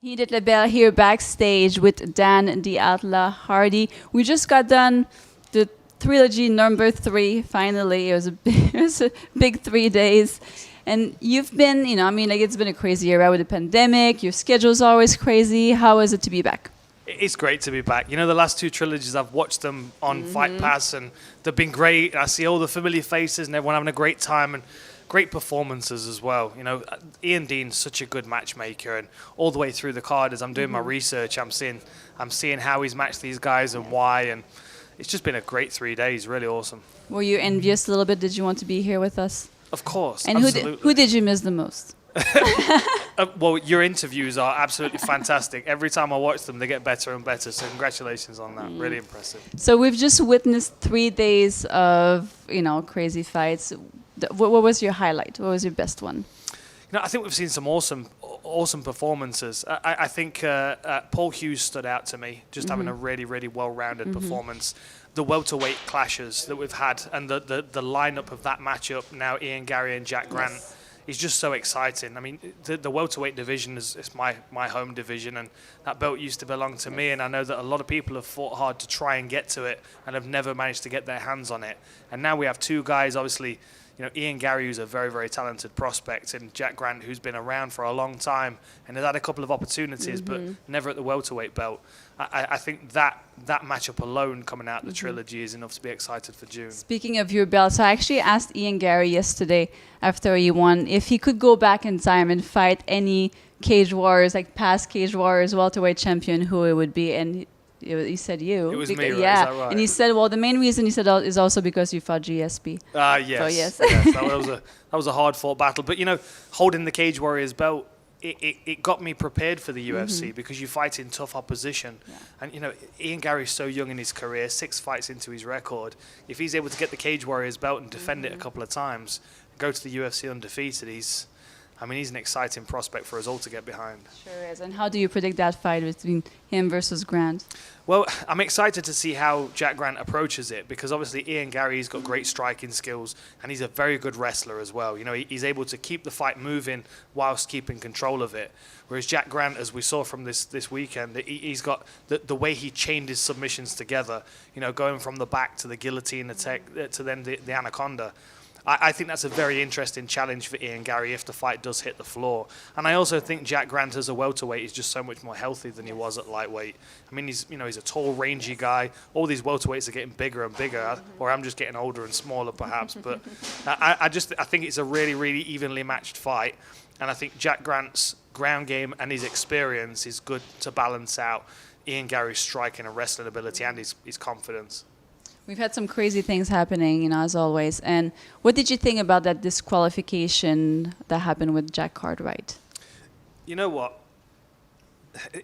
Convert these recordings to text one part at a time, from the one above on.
Edith Labelle here backstage with Dan the Outlaw Hardy. We just got done the trilogy number 3. Finally, it was it was a big 3 days, and you've been, it's been a crazy year, right, with the pandemic. Your schedule's always crazy. How is it to be back? It's great to be back. The last 2 trilogies, I've watched them on Fight Pass, and they've been great. I see all the familiar faces and everyone having a great time and great performances as well. Ian Dean's such a good matchmaker, and all the way through the card, as I'm doing my research, I'm seeing how he's matched these guys and why, and it's just been a great 3 days. Really awesome. Were you envious a little bit? Did you want to be here with us? Of course. And who did you miss the most? Well, your interviews are absolutely fantastic. Every time I watch them, they get better and better. So congratulations on that. Really impressive. So we've just witnessed 3 days of, crazy fights. What was your highlight? What was your best one? I think we've seen some awesome performances. I think Paul Hughes stood out to me, just having a really, really well-rounded performance. The welterweight clashes that we've had and the lineup of that matchup now, Ian Garry and Jack Grant, is just so exciting. I mean, the welterweight division is my home division, and that belt used to belong to me, and I know that a lot of people have fought hard to try and get to it and have never managed to get their hands on it. And now we have 2 guys, obviously, Ian Garry, who's a very, very talented prospect, and Jack Grant, who's been around for a long time and has had a couple of opportunities, but never at the welterweight belt. I think that matchup alone coming out of the trilogy is enough to be excited for June. Speaking of your belts, I actually asked Ian Garry yesterday after he won if he could go back in time and fight any Cage Warriors, like past Cage Warriors welterweight champion, who it would be, and he said you. It was me, right? Yeah, Is that right? And he said, well, the main reason, he said, is also because you fought GSP. Yes. So, yes. That was a hard-fought battle. But, holding the Cage Warriors belt, it got me prepared for the UFC because you fight in tough opposition. Yeah. And, Ian Garry's so young in his career, 6 fights into his record. If he's able to get the Cage Warriors belt and defend it a couple of times, go to the UFC undefeated, he's an exciting prospect for us all to get behind. Sure is. And how do you predict that fight between him versus Grant? Well, I'm excited to see how Jack Grant approaches it because obviously Ian Garry's got great striking skills and he's a very good wrestler as well. He's able to keep the fight moving whilst keeping control of it. Whereas Jack Grant, as we saw from this weekend, he's got the way he chained his submissions together, going from the back to the guillotine to then the anaconda. I think that's a very interesting challenge for Ian Garry if the fight does hit the floor. And I also think Jack Grant as a welterweight is just so much more healthy than he was at lightweight. I mean, he's a tall, rangy guy. All these welterweights are getting bigger and bigger, or I'm just getting older and smaller perhaps. But I think it's a really, really evenly matched fight. And I think Jack Grant's ground game and his experience is good to balance out Ian Garry's striking and wrestling ability and his confidence. We've had some crazy things happening, as always. And what did you think about that disqualification that happened with Jack Cartwright? You know what?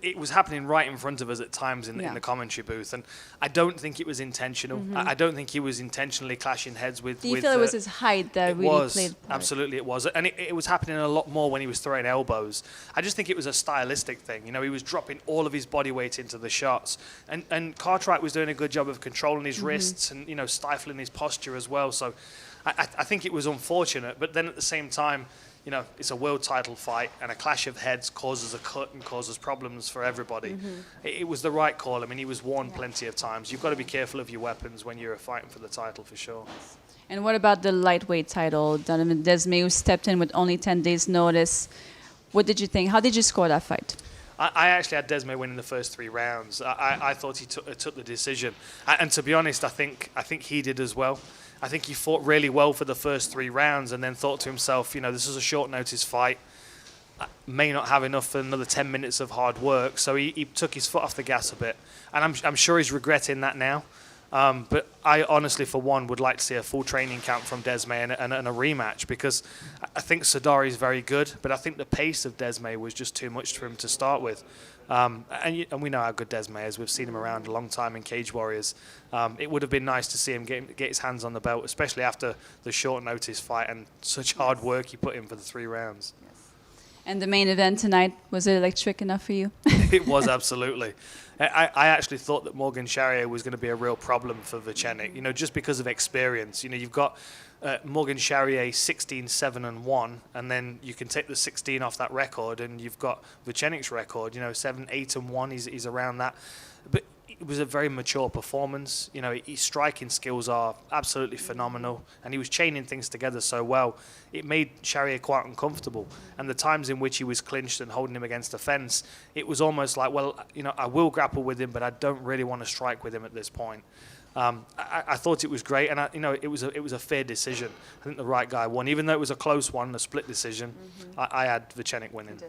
It was happening right in front of us at times in the commentary booth, and I don't think it was intentional. I don't think he was intentionally clashing heads with... Do you feel it was his height that really played part? Absolutely it was. And it was happening a lot more when he was throwing elbows. I just think it was a stylistic thing. He was dropping all of his body weight into the shots. And Cartwright was doing a good job of controlling his wrists and, stifling his posture as well. So I think it was unfortunate. But then at the same time, it's a world title fight, and a clash of heads causes a cut and causes problems for everybody. It was the right call. I mean, he was warned plenty of times. You've got to be careful of your weapons when you're fighting for the title, for sure. And what about the lightweight title? Donovan Desmay, who stepped in with only 10 days' notice. What did you think? How did you score that fight? I actually had Desmay winning the first 3 rounds. I thought he took the decision. And to be honest, I think he did as well. I think he fought really well for the first 3 rounds and then thought to himself, this is a short notice fight. I may not have enough for another 10 minutes of hard work. So he took his foot off the gas a bit. And I'm sure he's regretting that now. But I honestly, for one, would like to see a full training camp from Desmay and a rematch because I think Sadari is very good, but I think the pace of Desmay was just too much for him to start with. And we know how good Desmay is. We've seen him around a long time in Cage Warriors. It would have been nice to see him get his hands on the belt, especially after the short notice fight and such hard work he put in for the 3 rounds. And the main event tonight, was it electric enough for you? It was, absolutely. I actually thought that Morgan Charrier was going to be a real problem for Vucenic, just because of experience. You've got Morgan Charrier 16-7-1, and then you can take the 16 off that record, and you've got Vucenic's record. 7-8-1. He's around that, but it was a very mature performance. His striking skills are absolutely phenomenal, and he was chaining things together so well. It made Charrier quite uncomfortable, and the times in which he was clinched and holding him against the fence, it was almost like, well, I will grapple with him, but I don't really want to strike with him at this point. I thought it was great, and it was a fair decision. I think the right guy won, even though it was a close one, a split decision. I had Vucenic winning.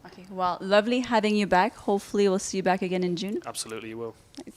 Okay, well, lovely having you back. Hopefully we'll see you back again in June. Absolutely, you will. Nice.